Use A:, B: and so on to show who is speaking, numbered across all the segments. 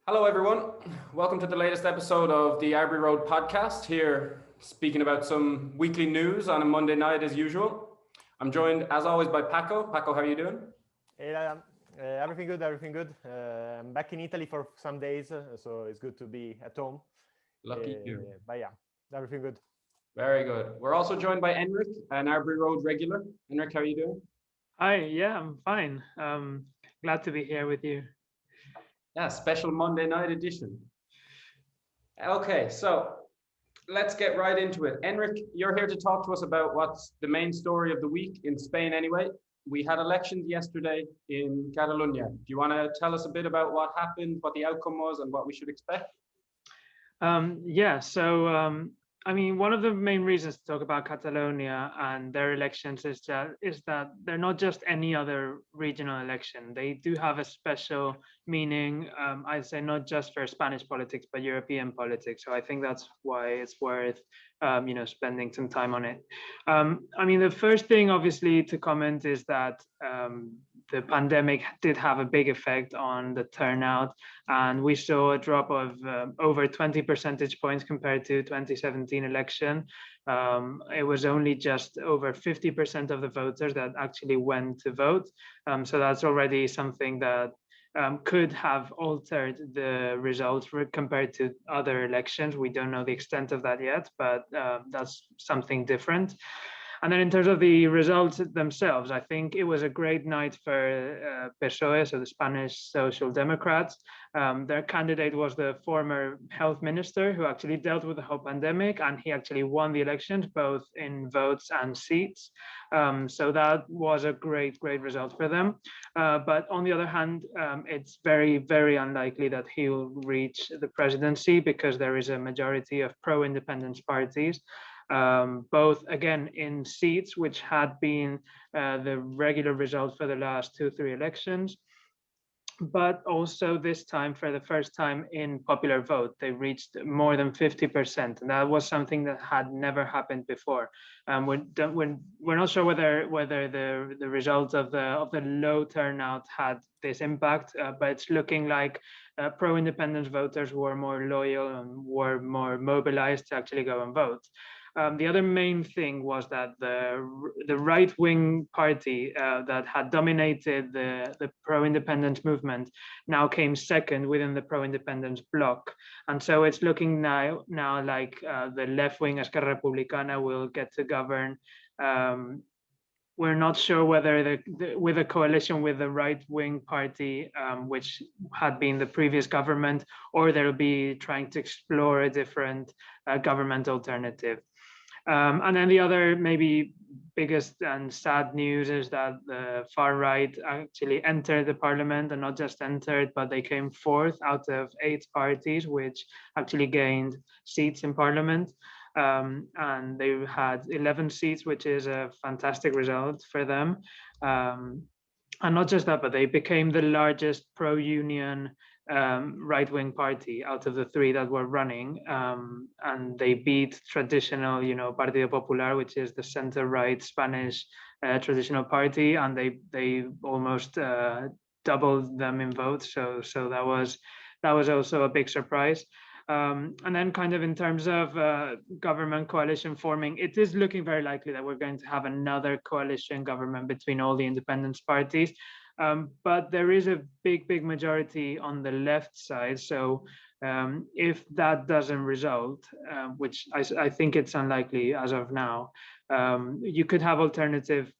A: Hello, everyone. Welcome to the latest episode of the Arbury Road podcast. Here, speaking about some weekly news on a Monday night, as usual. I'm joined, as always, by Paco. Paco, how are you doing?
B: Hey, everything good, everything good. I'm back in Italy for some days, so it's good to be at home.
A: Lucky you.
B: But yeah, everything good.
A: Very good. We're also joined by Enric, an Arbury Road regular. Enric, how are you doing?
C: Hi, yeah, I'm fine. Glad to be here with you.
A: Yeah, special Monday night edition. Okay, so let's get right into it. Enric, you're here to talk to us about what's the main story of the week in Spain anyway. We had elections yesterday in Catalonia. Do you want to tell us a bit about what happened, what the outcome was, and what we should expect?
C: Yeah, so I mean, one of the main reasons to talk about Catalonia and their elections is that they're not just any other regional election. They do have a special meaning, I'd say, not just for Spanish politics, but European politics. So I think that's why it's worth, spending some time on it. I mean, the first thing, obviously, to comment is that the pandemic did have a big effect on the turnout, and we saw a drop of over 20 percentage points compared to 2017 election. It was only just over 50% of the voters that actually went to vote. So that's already something that could have altered the results compared to other elections. We don't know the extent of that yet, but that's something different. And then in terms of the results themselves, I think it was a great night for PSOE, so the Spanish Social Democrats. Their candidate was the former health minister who actually dealt with the whole pandemic, and he actually won the elections, both in votes and seats. So that was a great result for them. But on the other hand, it's very, very unlikely that he will reach the presidency because there is a majority of pro-independence parties, both again in seats, which had been the regular result for the last 2-3 elections, but also this time, for the first time in popular vote, they reached more than 50%, and that was something that had never happened before. We're not sure whether the result of the low turnout had this impact, but it's looking like pro-independence voters were more loyal and were more mobilized to actually go and vote. The other main thing was that the right-wing party that had dominated the pro-independence movement now came second within the pro-independence bloc. And so it's looking now like the left-wing Esquerra Republicana will get to govern. We're not sure whether with a coalition with the right-wing party, which had been the previous government, or they'll be trying to explore a different government alternative. And then the other maybe biggest and sad news is that the far right actually entered the parliament, and not just entered, but they came fourth out of 8 parties, which actually gained seats in parliament. And they had 11 seats, which is a fantastic result for them. And not just that, but they became the largest pro-union right-wing party out of the 3 that were running, and they beat traditional, Partido Popular, which is the center-right Spanish traditional party, and they almost doubled them in votes. So that was also a big surprise. And then kind of in terms of government coalition forming, it is looking very likely that we're going to have another coalition government between all the independence parties. But there is a big majority on the left side. So if that doesn't result, which I think it's unlikely as of now, you could have alternative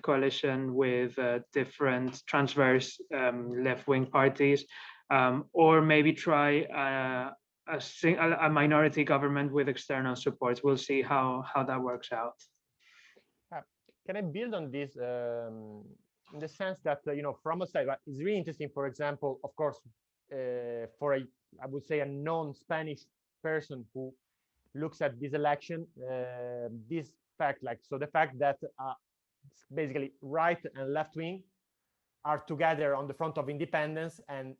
C: coalition with different transverse left-wing parties, or maybe try a minority government with external supports. We'll see how that works out.
B: Can I build on this in the sense that, from a side, it's really interesting, for example, of course, for I would say a non-Spanish person who looks at this election, this fact, the fact that basically right and left wing are together on the front of independence, and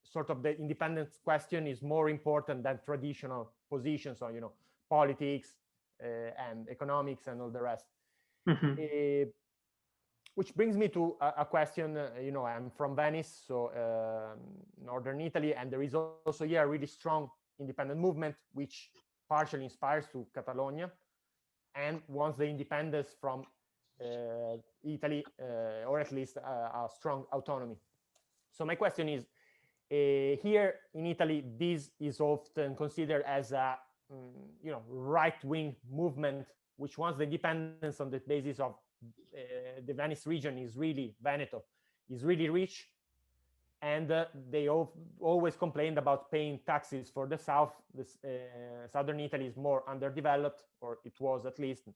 B: sort of the independence question is more important than traditional positions on, politics and economics and all the rest.
C: Mm-hmm.
B: which brings me to a question. I'm from Venice, so northern Italy, and there is also here a really strong independent movement, which partially inspires to Catalonia and wants the independence from Italy, or at least a strong autonomy. So my question is, here in Italy, this is often considered as a right-wing movement, which wants the independence on the basis of the Venice region is really Veneto is really rich, and they always complained about paying taxes for the south. Southern Italy is more underdeveloped, or it was at least.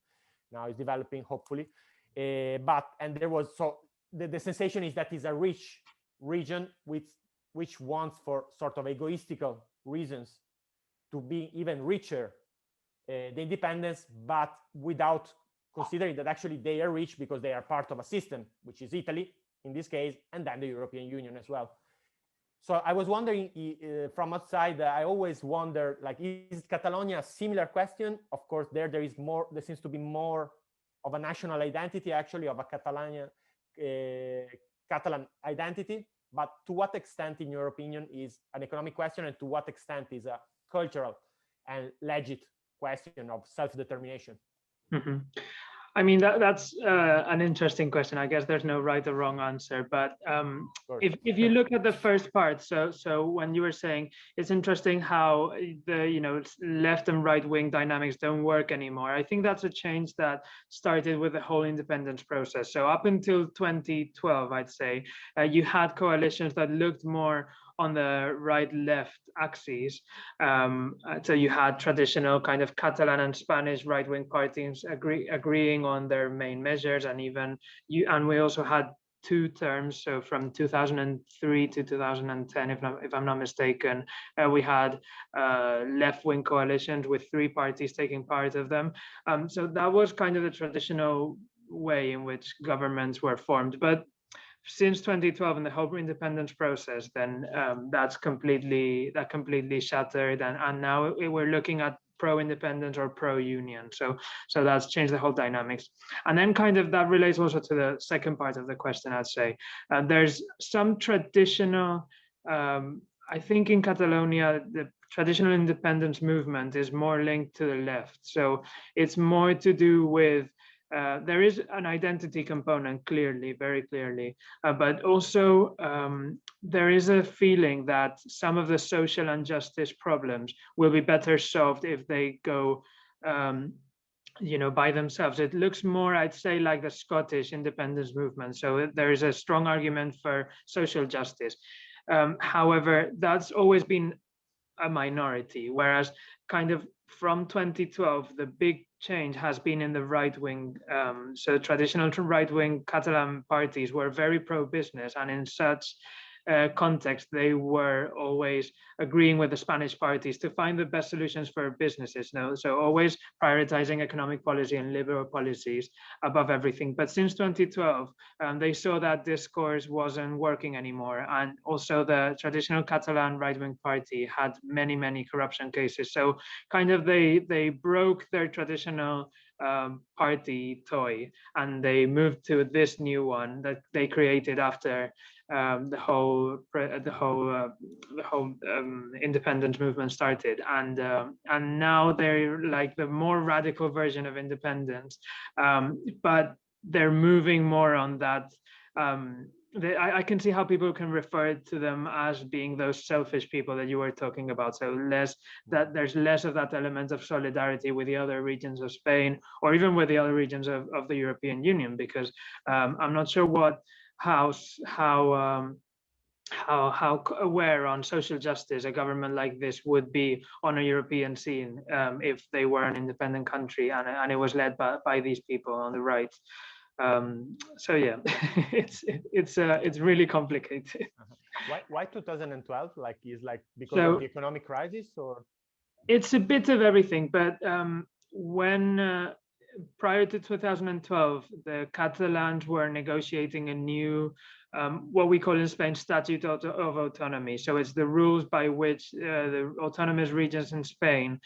B: Now it's developing, hopefully. And there was, so the sensation is that it's a rich region which wants, for sort of egoistical reasons, to be even richer, the independence, but without considering that actually they are rich because they are part of a system, which is Italy in this case, and then the European Union as well. So I was wondering, from outside, I always wonder, like, is Catalonia a similar question? Of course, there seems to be more of a national identity, actually, of a Catalan identity. But to what extent, in your opinion, is an economic question, and to what extent is a cultural and legit question of self-determination?
C: Mm-hmm. I mean, that's an interesting question. I guess there's no right or wrong answer, but if you look at the first part, so when you were saying, it's interesting how the left and right wing dynamics don't work anymore. I think that's a change that started with the whole independence process. So up until 2012, I'd say, you had coalitions that looked more on the right-left axes. So you had traditional kind of Catalan and Spanish right-wing parties agreeing on their main measures, and we also had two terms. So from 2003 to 2010, if I'm not mistaken, we had left-wing coalitions with three parties taking part of them. So that was kind of the traditional way in which governments were formed. But since 2012 and the whole independence process, then that completely shattered, and now we're looking at pro-independence or pro-union. So that's changed the whole dynamics. And then kind of that relates also to the second part of the question, I'd say. There's some traditional, I think in Catalonia, the traditional independence movement is more linked to the left. So it's more to do with there is an identity component, very clearly, but also there is a feeling that some of the social injustice problems will be better solved if they go by themselves. It looks more, I'd say, like the Scottish independence movement. So there is a strong argument for social justice. However, that's always been a minority, whereas kind of from 2012, the big change has been in the right wing. So traditional right wing Catalan parties were very pro-business, and in such context, they were always agreeing with the Spanish parties to find the best solutions for businesses. So always prioritizing economic policy and liberal policies above everything. But since 2012, they saw that discourse wasn't working anymore, and also the traditional Catalan right-wing party had many corruption cases. So kind of they broke their traditional party toy, and they moved to this new one that they created after the whole independence movement started, and now they're like the more radical version of independence, but they're moving more on that. I can see how people can refer to them as being those selfish people that you were talking about. So there's less of that element of solidarity with the other regions of Spain, or even with the other regions of the European Union, because I'm not sure how aware on social justice a government like this would be on a European scene if they were an independent country and it was led by these people on the right. So yeah, it's really complicated.
B: Why 2012? Like, is like because of the economic crisis, or?
C: It's a bit of everything, but when prior to 2012, the Catalans were negotiating a new, what we call in Spain, Statute of Autonomy. So it's the rules by which the autonomous regions in Spain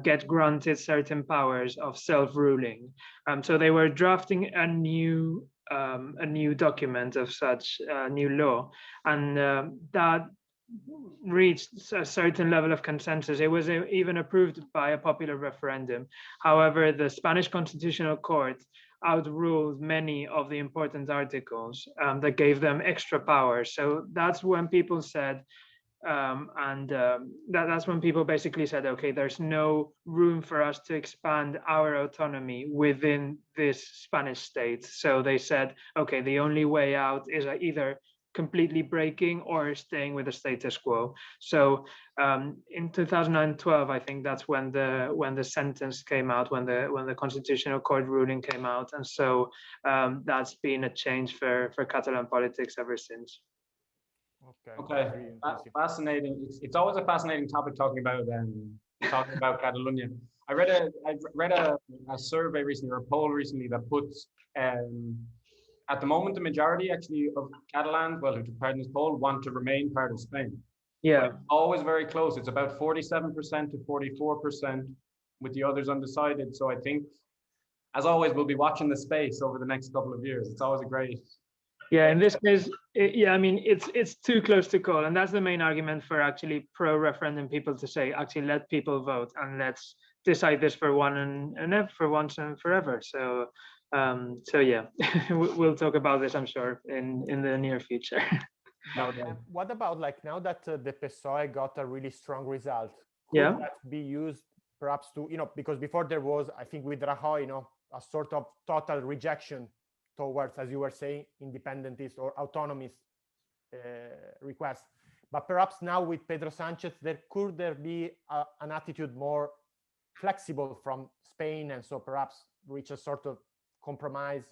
C: get granted certain powers of self-ruling. So they were drafting a new a new document of such new law, and that reached a certain level of consensus. It was even approved by a popular referendum. However, the Spanish Constitutional Court outruled many of the important articles that gave them extra power. So that's when people said, that's when people basically said, okay, there's no room for us to expand our autonomy within this Spanish state. So they said, okay, the only way out is either completely breaking or staying with the status quo. So in 2012, I think that's when the sentence came out, when the Constitutional Court ruling came out, and so that's been a change for Catalan politics ever since.
A: Okay, fascinating. It's always a fascinating topic talking about Catalonia. I read a survey recently, or a poll recently, that puts at the moment the majority actually of Catalans, well, who took part in this poll, want to remain part of Spain.
C: Yeah,
A: but always very close. It's about 47% to 44%, with the others undecided. So I think, as always, we'll be watching the space over the next couple of years. It's always a great.
C: Yeah, in this case, I mean, it's too close to call, and that's the main argument for actually pro-referendum people to say, actually let people vote and let's decide this for once and forever. So yeah, we'll talk about this, I'm sure, in the near future.
B: What about, like, now that the PSOE got a really strong result, could that be used perhaps to, because before there was, I think with Rajoy, a sort of total rejection towards, as you were saying, independentist or autonomist requests. But perhaps now with Pedro Sanchez, could there be an attitude more flexible from Spain, and so perhaps reach a sort of compromise?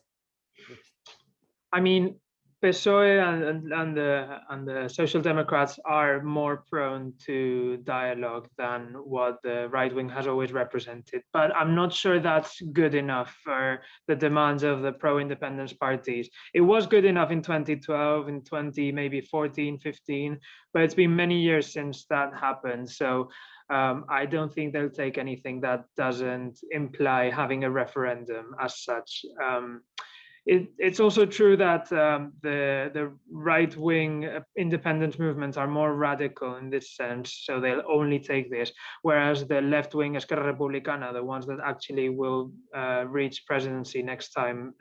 C: I mean, PSOE and the Social Democrats are more prone to dialogue than what the right wing has always represented. But I'm not sure that's good enough for the demands of the pro-independence parties. It was good enough in 2012, in maybe 14, 15, but it's been many years since that happened. So I don't think they'll take anything that doesn't imply having a referendum as such. It's also true that the right-wing independent movements are more radical in this sense, so they'll only take this, whereas the left-wing Esquerra Republicana, the ones that actually will reach presidency next time,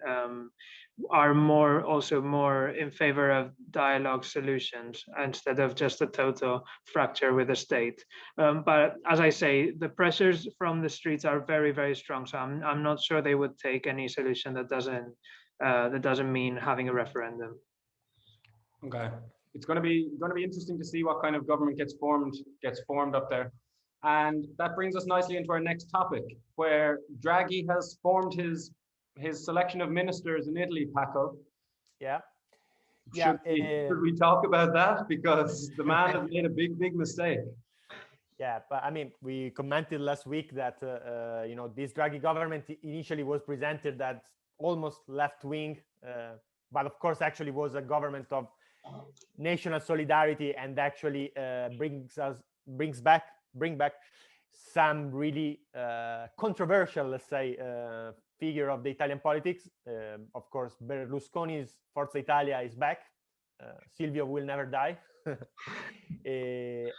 C: are also more in favor of dialogue solutions instead of just a total fracture with the state. But as I say, the pressures from the streets are very, very strong, so I'm not sure they would take any solution that doesn't mean having a referendum.
A: Okay, it's going to be interesting to see what kind of government gets formed up there, and that brings us nicely into our next topic, where Draghi has formed his selection of ministers in Italy. Paco.
B: Yeah.
A: Should we talk about that, because the man has made a big mistake?
B: Yeah, but I mean, we commented last week that this Draghi government initially was presented as almost left-wing, but of course actually was a government of national solidarity, and actually bring back some really controversial, let's say, figure of the Italian politics. Of course, Berlusconi's Forza Italia is back. Silvio will never die.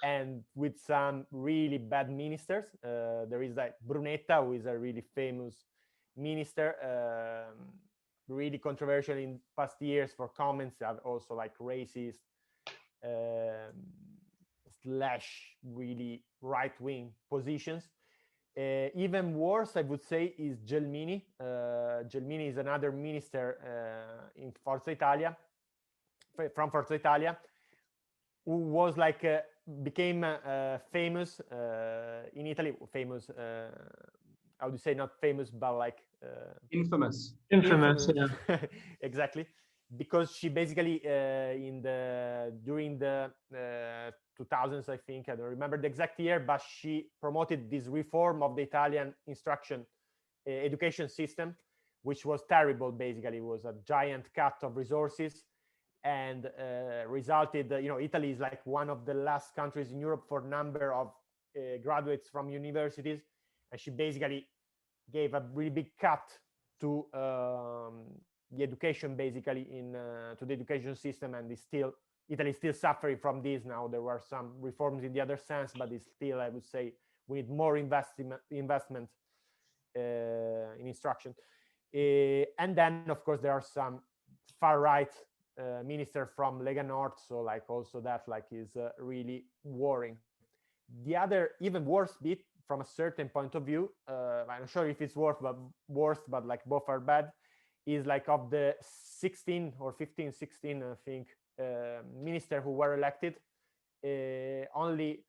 B: And with some really bad ministers. There is like Brunetta, who is a really famous minister, really controversial in past years for comments that also like racist slash really right-wing positions. Even worse, I would say, is Gelmini. Gelmini is another minister in Forza Italia, from Forza Italia, who was like became famous in Italy. Famous, how do you say, not famous, but like
A: infamous.
C: Yeah.
B: Exactly, because she basically during the 2000s, I think, I don't remember the exact year, but she promoted this reform of the Italian education system, which was terrible. Basically, it was a giant cut of resources, and resulted, Italy is like one of the last countries in Europe for number of graduates from universities, and she basically gave a really big cut to the education basically to the education system, and Italy is still suffering from this now. There were some reforms in the other sense, but it's still, I would say, we need more investment in instruction. And then, of course, there are some far right minister from Lega Nord, so like also that like is really worrying. The other even worse bit from a certain point of view, I'm not sure if it's worse, but like both are bad, is like of the 16 or 15, 16, I think, minister who were elected, only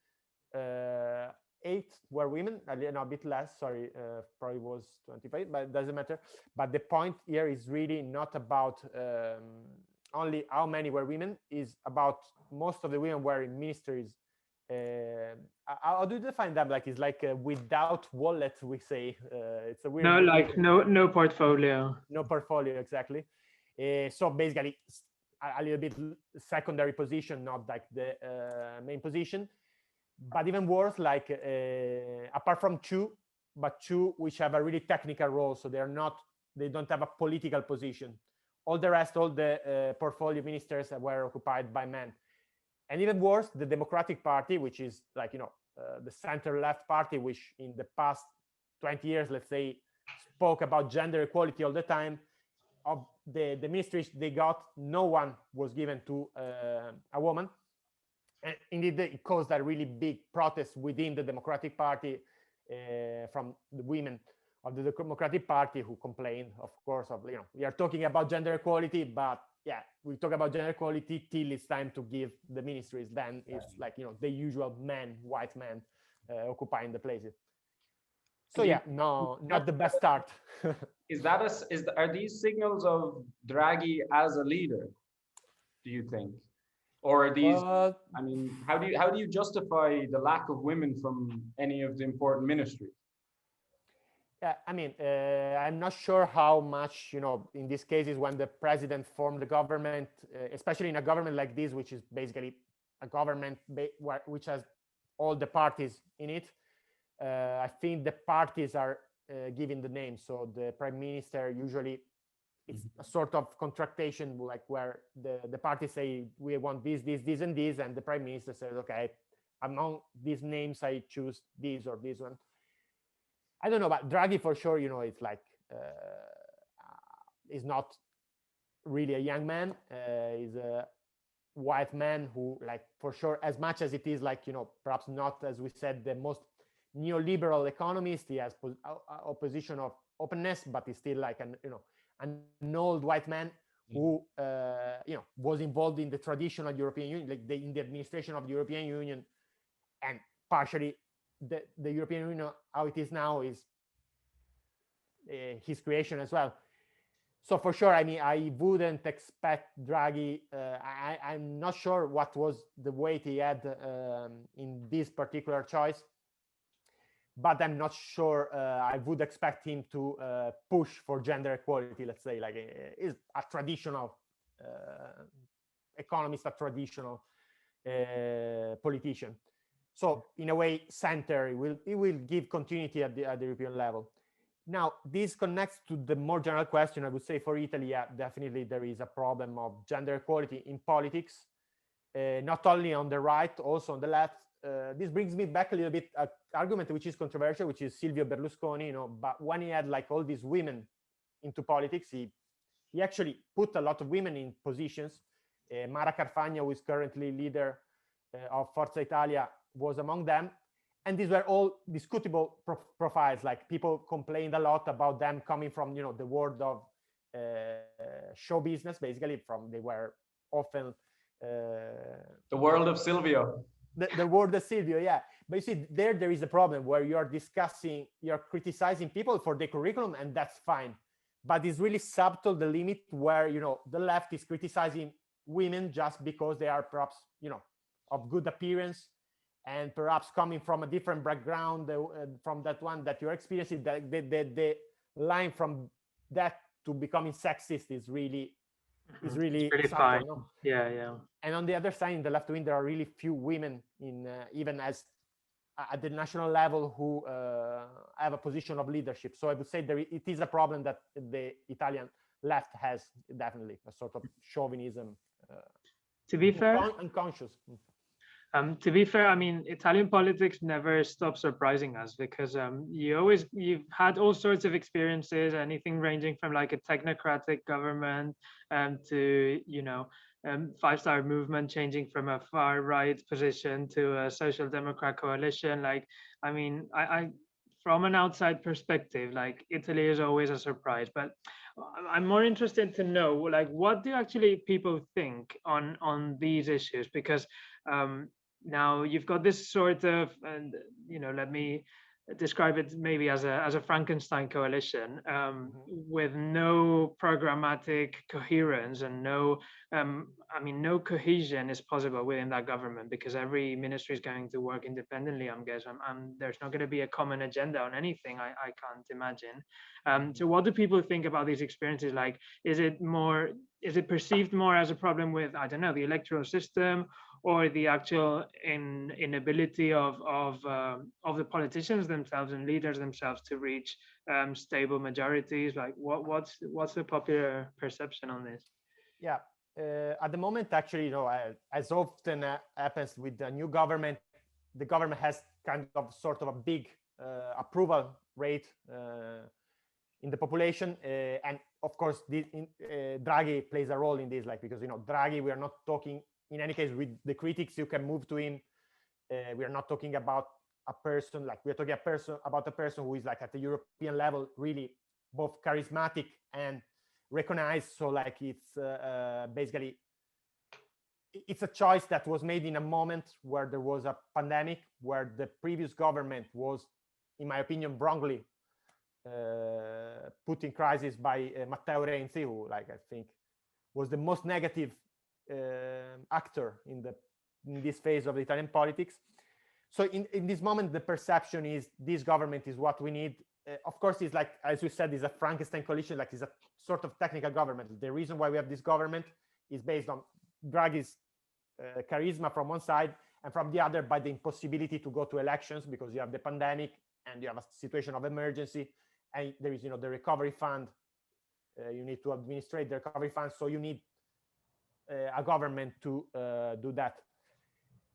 B: 8 were women, a bit less, sorry, probably was 25, but it doesn't matter. But the point here is really not about only how many were women, is about most of the women were in ministries. How do you define that? Like, it's like without wallet, we say. It's a weird.
C: No, like no portfolio.
B: No portfolio, exactly. So basically, a little bit secondary position, not like the main position. But even worse, like apart from two which have a really technical role, so they don't have a political position. All the rest, all the portfolio ministers were occupied by men. And even worse, the Democratic Party, which is like, the center-left party, which in the past 20 years, let's say, spoke about gender equality all the time. Of the ministries they got, no one was given to a woman. And indeed, it caused a really big protest within the Democratic Party from the women of the Democratic Party, who complained, of course, of, we are talking about gender equality, but yeah, we talk about gender equality till it's time to give the ministries. Then it's like, the usual white men occupying the places. So yeah, no, not the best start.
A: Are these signals of Draghi as a leader, do you think? Or are these, I mean, how do you justify the lack of women from any of the important ministries?
B: Yeah, I mean, I'm not sure how much, in these cases when the president formed the government, especially in a government like this, which is basically a government which has all the parties in it. I think the parties are giving the name. So the prime minister usually, it's a sort of contractation, like where the parties say, we want this, and this, and the prime minister says, okay, among these names, I choose this or this one. I don't know, but Draghi for sure, it's like, is not really a young man. He's a white man who, like, for sure, as much as it is like, perhaps not, as we said, the most neoliberal economist, he has opposition of openness, but he's still like an old white man who, was involved in the traditional European Union, like in the administration of the European Union, and partially the European Union, how it is now, is his creation as well. So for sure, I mean, I wouldn't expect Draghi. I'm not sure what was the weight he had in this particular choice, but I'm not sure I would expect him to push for gender equality, let's say, like is a traditional economist, a traditional politician. So in a way, center, it will give continuity at the European level. Now, this connects to the more general question. I would say for Italy, yeah, definitely there is a problem of gender equality in politics, not only on the right, also on the left. This brings me back a little bit an argument which is controversial, which is Silvio Berlusconi. But when he had like all these women into politics, he actually put a lot of women in positions. Mara Carfagna, who is currently leader of Forza Italia, was among them. And these were all discutable profiles. Like, people complained a lot about them coming from, the world of show business, basically. They were often
A: the world of Silvio.
B: The world of Silvio, yeah. But you see, there is a problem where you're criticizing people for their curriculum, and that's fine. But it's really subtle, the limit where, the left is criticizing women just because they are perhaps, of good appearance, and perhaps coming from a different background from that one that you're experiencing. The line from that to becoming sexist is really subtle,
C: fine. No? Yeah.
B: And on the other side, in the left wing, there are really few women in even as at the national level who have a position of leadership. So I would say it is a problem that the Italian left has definitely a sort of chauvinism.
C: To be fair,
B: unconscious.
C: To be fair, I mean, Italian politics never stops surprising us because you've had all sorts of experiences, anything ranging from like a technocratic government to, you know, five-star movement changing from a far right position to a social democrat coalition. Like, I mean, I from an outside perspective, like Italy is always a surprise, but I'm more interested to know, like, what do actually people think on these issues? Because now you've got this sort of, and you know, let me describe it maybe as a Frankenstein coalition with no programmatic coherence and no, I mean, no cohesion is possible within that government because every ministry is going to work independently. I'm guessing there's not going to be a common agenda on anything. I can't imagine. So what do people think about these experiences? Like, is it perceived more as a problem with, I don't know, the electoral system, or the actual inability of the politicians themselves and leaders themselves to reach stable majorities? Like, what's the popular perception on this?
B: Yeah, at the moment, actually, you know, as often happens with the new government, the government has kind of sort of a big approval rate in the population, and of course, Draghi plays a role in this, like, because, you know, Draghi, we are not talking. In any case, with the critics, you can move to him. We are not talking about a person, like we're talking about a person who is like at the European level, really both charismatic and recognized. So like it's basically, it's a choice that was made in a moment where there was a pandemic, where the previous government was, in my opinion, wrongly put in crisis by Matteo Renzi, who, like, I think was the most negative actor in this phase of Italian politics. So in this moment, the perception is this government is what we need. Of course, it's like, as you said, is a Frankenstein coalition, like it's a sort of technical government. The reason why we have this government is based on Draghi's charisma from one side, and from the other by the impossibility to go to elections because you have the pandemic and you have a situation of emergency, and there is, you know, the recovery fund. You need to administrate the recovery fund, so you need a government to do that.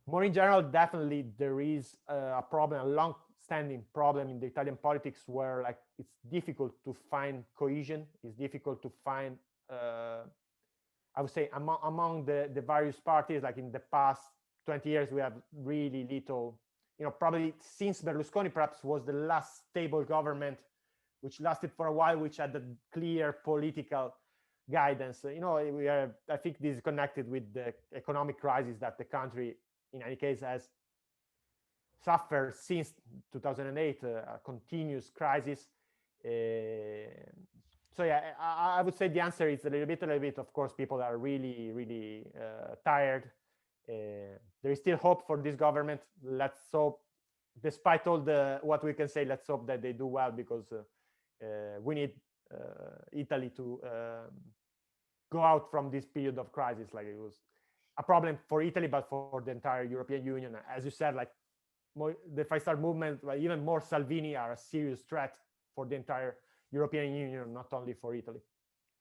B: More in general, definitely there is a problem, a long-standing problem in the Italian politics where, like, it's difficult to find cohesion. It's difficult to find, I would say, among the various parties. Like in the past 20 years, we have really little, you know, probably since Berlusconi perhaps was the last stable government, which lasted for a while, which had a clear political guidance. You know, I think this is connected with the economic crisis that the country, in any case, has suffered since 2008, a continuous crisis. So yeah, I would say the answer is a little bit. Of course, people are really, really tired. There is still hope for this government. Let's hope, despite all what we can say, let's hope that they do well, because we need Italy to go out from this period of crisis. Like, it was a problem for Italy, but for the entire European Union. As you said, like the five-star movement, like even more Salvini, are a serious threat for the entire European Union, not only for Italy.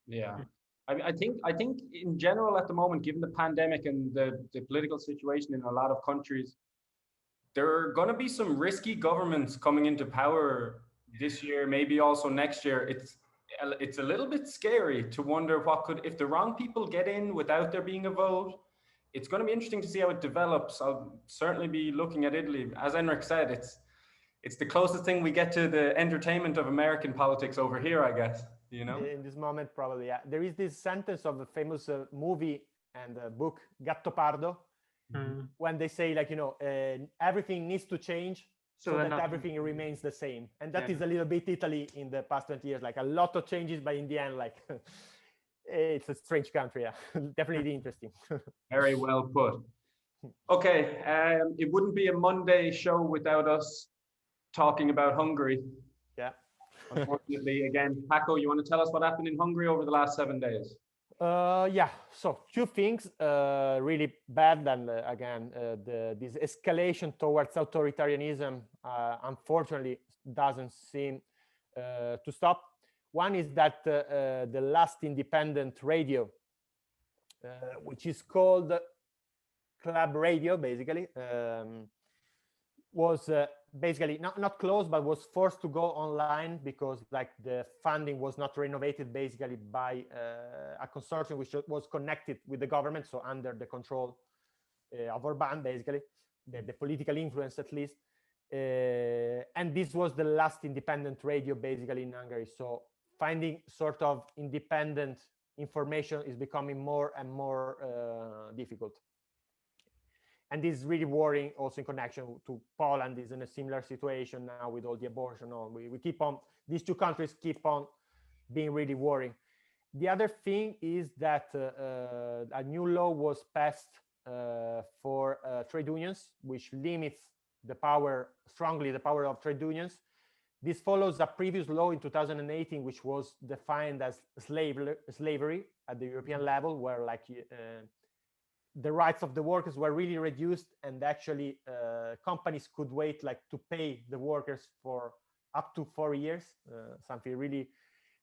A: Yeah, I think in general at the moment, given the pandemic and the political situation in a lot of countries, there are going to be some risky governments coming into power this year, maybe also next year. It's a little bit scary to wonder what could, if the wrong people get in without there being a vote. It's going to be interesting to see how it develops. I'll certainly be looking at Italy. As Enric said, it's the closest thing we get to the entertainment of American politics over here, I guess. You know,
B: in this moment, probably. Yeah. There is this sentence of a famous movie and book, Gattopardo, when they say, like, you know, everything needs to change so that everything remains the same. And that is a little bit Italy in the past 20 years, like a lot of changes, but in the end, like, it's a strange country. Yeah, definitely interesting.
A: Very well put. Okay, it wouldn't be a Monday show without us talking about Hungary.
B: Yeah.
A: Unfortunately, again, Paco, you want to tell us what happened in Hungary over the last 7 days?
B: Yeah, so two things really bad, and again, this escalation towards authoritarianism unfortunately doesn't seem to stop. One is that the last independent radio, which is called Club Radio, basically, was basically not closed, but was forced to go online because like the funding was not renovated, basically by a consortium which was connected with the government, so under the control of Orban, basically, the political influence at least. And this was the last independent radio basically in Hungary. So finding sort of independent information is becoming more and more difficult. And this is really worrying also in connection to Poland is in a similar situation now with all the abortion. We keep on, these two countries keep on being really worrying. The other thing is that a new law was passed for trade unions, which limits the power, strongly the power of trade unions. This follows a previous law in 2018, which was defined as slavery at the European level, where like the rights of the workers were really reduced, and actually companies could wait like to pay the workers for up to 4 years, something really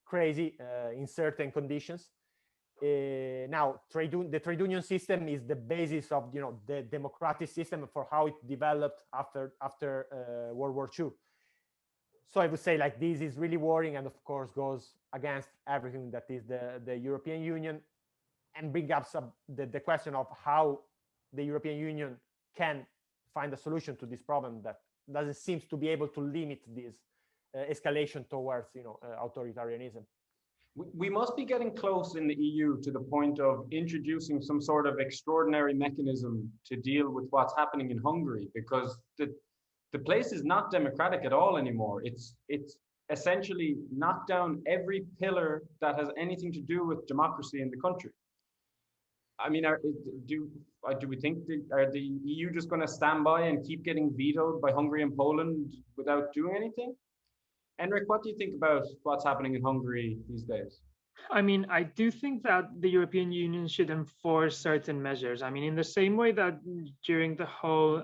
B: crazy in certain conditions. Now, the trade union system is the basis of the democratic system for how it developed after World War II. So I would say like this is really worrying, and of course goes against everything that is the European Union, and bring up the question of how the European Union can find a solution to this problem that doesn't seem to be able to limit this escalation towards authoritarianism.
A: We must be getting close in the EU to the point of introducing some sort of extraordinary mechanism to deal with what's happening in Hungary, because the place is not democratic at all anymore. It's essentially knocked down every pillar that has anything to do with democracy in the country. I mean, do we think are the EU just going to stand by and keep getting vetoed by Hungary and Poland without doing anything? Enric, what do you think about what's happening in Hungary these days?
C: I mean, I do think that the European Union should enforce certain measures. I mean, in the same way that during the whole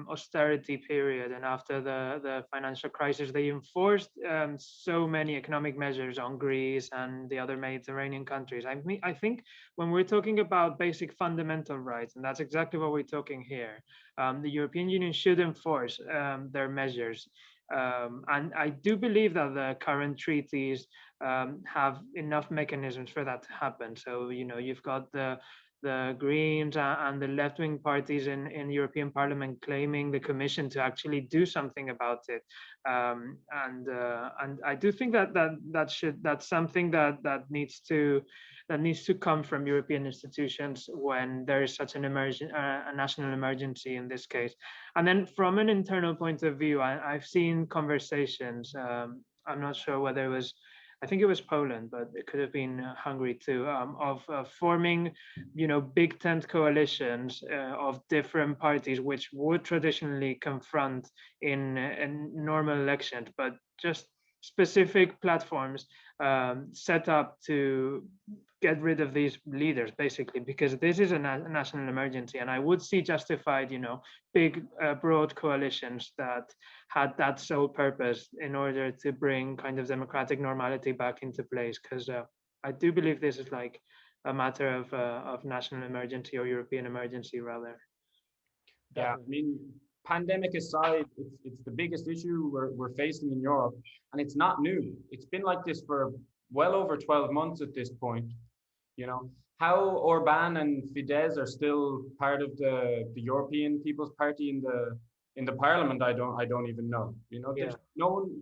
C: austerity period and after the financial crisis, they enforced so many economic measures on Greece and the other Mediterranean countries. I think when we're talking about basic fundamental rights, and that's exactly what we're talking here, the European Union should enforce their measures. And I do believe that the current treaties have enough mechanisms for that to happen. So, you've got the Greens and the left-wing parties in European Parliament claiming the Commission to actually do something about it. And I do think that's something that needs to come from European institutions when there is such an a national emergency in this case. And then from an internal point of view, I've seen conversations. I'm not sure whether it was, I think it was Poland, but it could have been Hungary too, of forming, big tent coalitions of different parties, which would traditionally confront in normal elections, but just specific platforms set up to get rid of these leaders, basically, because this is a national emergency. And I would see justified, big, broad coalitions that had that sole purpose in order to bring kind of democratic normality back into place. Because I do believe this is like a matter of national emergency or European emergency, rather.
A: Yeah, I mean, pandemic aside, it's the biggest issue we're facing in Europe, and it's not new. It's been like this for well over 12 months at this point. How Orban and Fidesz are still part of the European People's Party in the parliament, I don't even know. There's no one,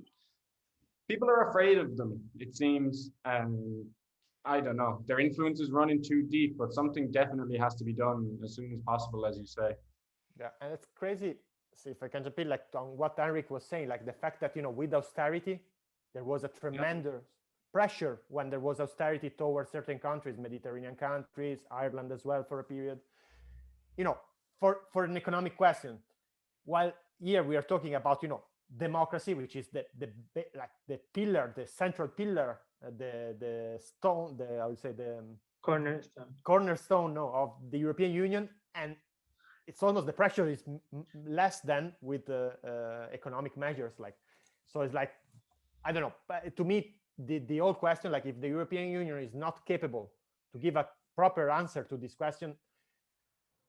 A: people are afraid of them, it seems, and I don't know. Their influence is running too deep, but something definitely has to be done as soon as possible, as you say.
B: Yeah, and it's crazy. So if I can jump in, like on what Enric was saying, like the fact that with austerity, there was a tremendous pressure when there was austerity towards certain countries, Mediterranean countries, Ireland as well for a period, for an economic question. While here we are talking about, democracy, which is the pillar, the central pillar, the stone, I would say the cornerstone of the European Union, and it's almost the pressure is less than with the economic measures. So it's like, I don't know, but to me, the old question, like if the European Union is not capable to give a proper answer to this question,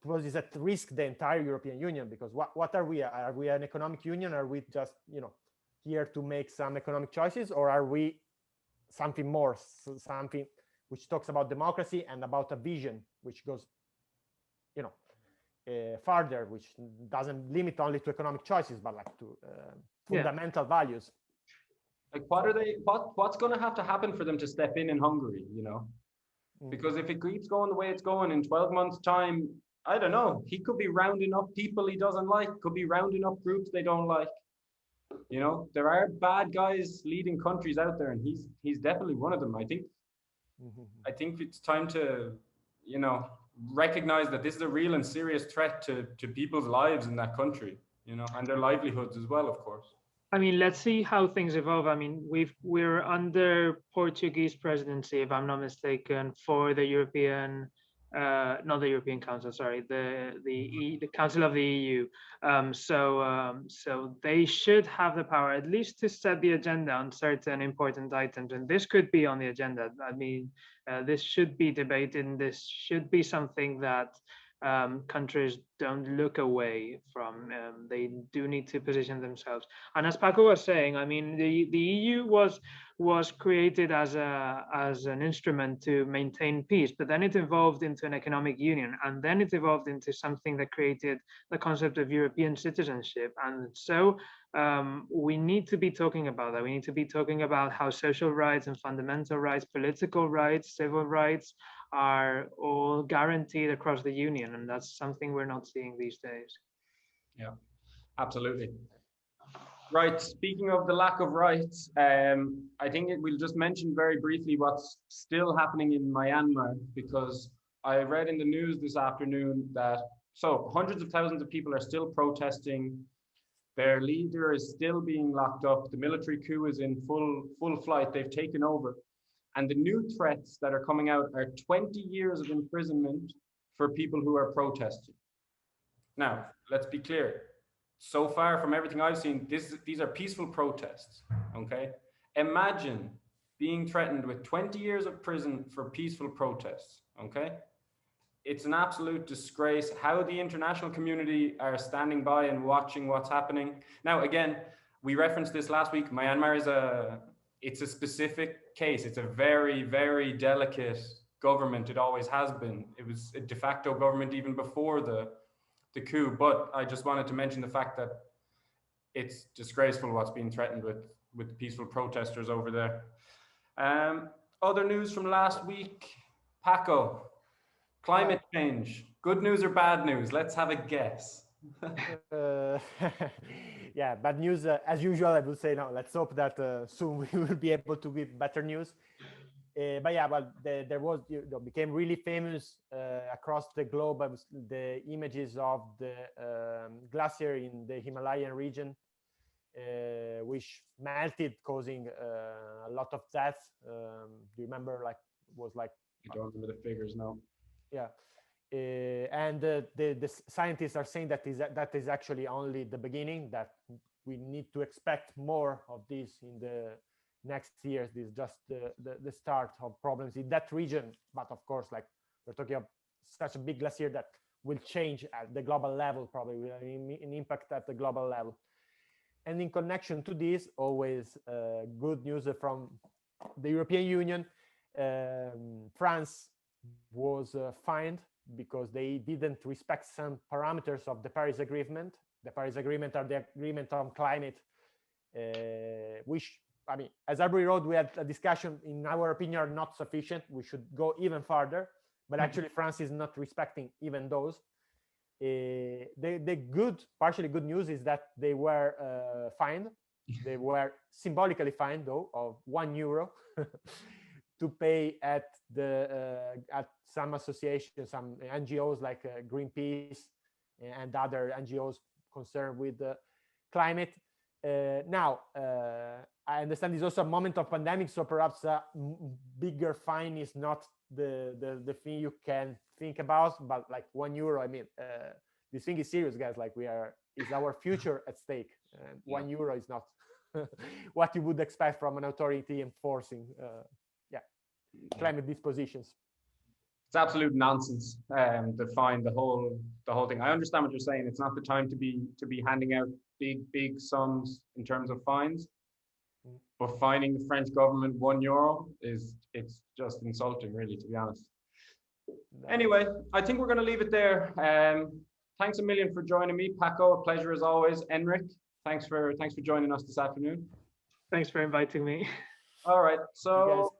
B: was is at risk the entire European Union, because what are we? Are we an economic union? Are we just, you know, here to make some economic choices, or are we something more, something which talks about democracy and about a vision which goes, you know, further, which doesn't limit only to economic choices, but like to fundamental values.
A: Like, what's going to have to happen for them to step in Hungary, you know? Because if it keeps going the way it's going, in 12 months' time, I don't know, he could be rounding up people he doesn't like, could be rounding up groups they don't like. You know, there are bad guys leading countries out there, and he's definitely one of them. I think it's time to, you know, recognize that this is a real and serious threat to people's lives in that country, you know, and their livelihoods as well, of course.
C: I mean, let's see how things evolve. I mean, we're under Portuguese presidency, if I'm not mistaken, for the European, not the European Council, sorry, the Council of the EU. So they should have the power at least to set the agenda on certain important items, and this could be on the agenda. I mean, this should be debated, and this should be something that countries don't look away from. They do need to position themselves. And as Paco was saying, I mean, the EU was created as an instrument to maintain peace, but then it evolved into an economic union, and then it evolved into something that created the concept of European citizenship. And so we need to be talking about that. We need to be talking about how social rights and fundamental rights, political rights, civil rights are all guaranteed across the union, and that's something we're not seeing these days.
A: Yeah, absolutely. Right, speaking of the lack of rights, I think we'll just mention very briefly what's still happening in Myanmar, because I read in the news this afternoon that hundreds of thousands of people are still protesting. Their leader is still being locked up. The military coup is in full flight. They've taken over. And the new threats that are coming out are 20 years of imprisonment for people who are protesting. Now, let's be clear. So far, from everything I've seen, these are peaceful protests, okay? Imagine being threatened with 20 years of prison for peaceful protests, okay? It's an absolute disgrace how the international community are standing by and watching what's happening. Now, again, we referenced this last week. Myanmar is it's a specific case. It's a very, very delicate government. It always has been. It was a de facto government even before the coup. But I just wanted to mention the fact that it's disgraceful what's being threatened with peaceful protesters over there. Other news from last week, Paco, climate change. Good news or bad news? Let's have a guess.
B: Yeah, bad news as usual. I would say no. Let's hope that soon we will be able to give better news. But yeah, well, there was, became really famous across the globe the images of the glacier in the Himalayan region, which melted, causing a lot of deaths. Do you remember? Like, was like,
A: I don't remember the figures now.
B: Yeah. And the scientists are saying that is actually only the beginning, that we need to expect more of this in the next years. This is just the start of problems in that region. But of course, like, we're talking of such a big glacier that will change at the global level, probably will have an impact at the global level. And in connection to this, always good news from the European Union. France was fined because they didn't respect some parameters of the Paris Agreement. The Paris Agreement are the agreement on climate, which, I mean, as Arbury Road, we had a discussion, in our opinion, are not sufficient. We should go even farther, but actually France is not respecting even those. The good, partially good news is that they were fined. They were symbolically fined, though, of €1 to pay at some associations, some NGOs like Greenpeace and other NGOs concerned with the climate. Now, I understand it's also a moment of pandemic, so perhaps a bigger fine is not the thing you can think about, but like €1, I mean, this thing is serious, guys. Like, is our future at stake. €1 is not what you would expect from an authority enforcing climate dispositions.
A: It's absolute nonsense to find the whole thing. I understand what you're saying. It's not the time to be handing out big sums in terms of fines, but fining the French government €1 it's just insulting, really, to be honest. Anyway, I think we're going to leave it there. Thanks a million for joining me, Paco. A pleasure as always. Enric, thanks for joining us this afternoon.
C: Thanks for inviting me.
A: All right, so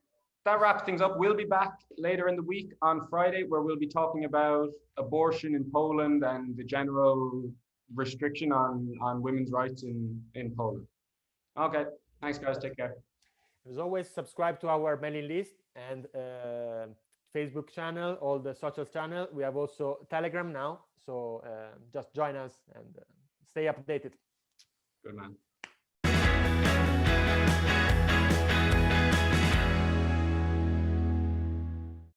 A: that wraps things up. We'll be back later in the week on Friday, where we'll be talking about abortion in Poland and the general restriction on women's rights in Poland. Okay, thanks guys, take care.
B: As always, subscribe to our mailing list and Facebook channel, all the social channel. We have also Telegram now, so just join us and stay updated.
A: Good man.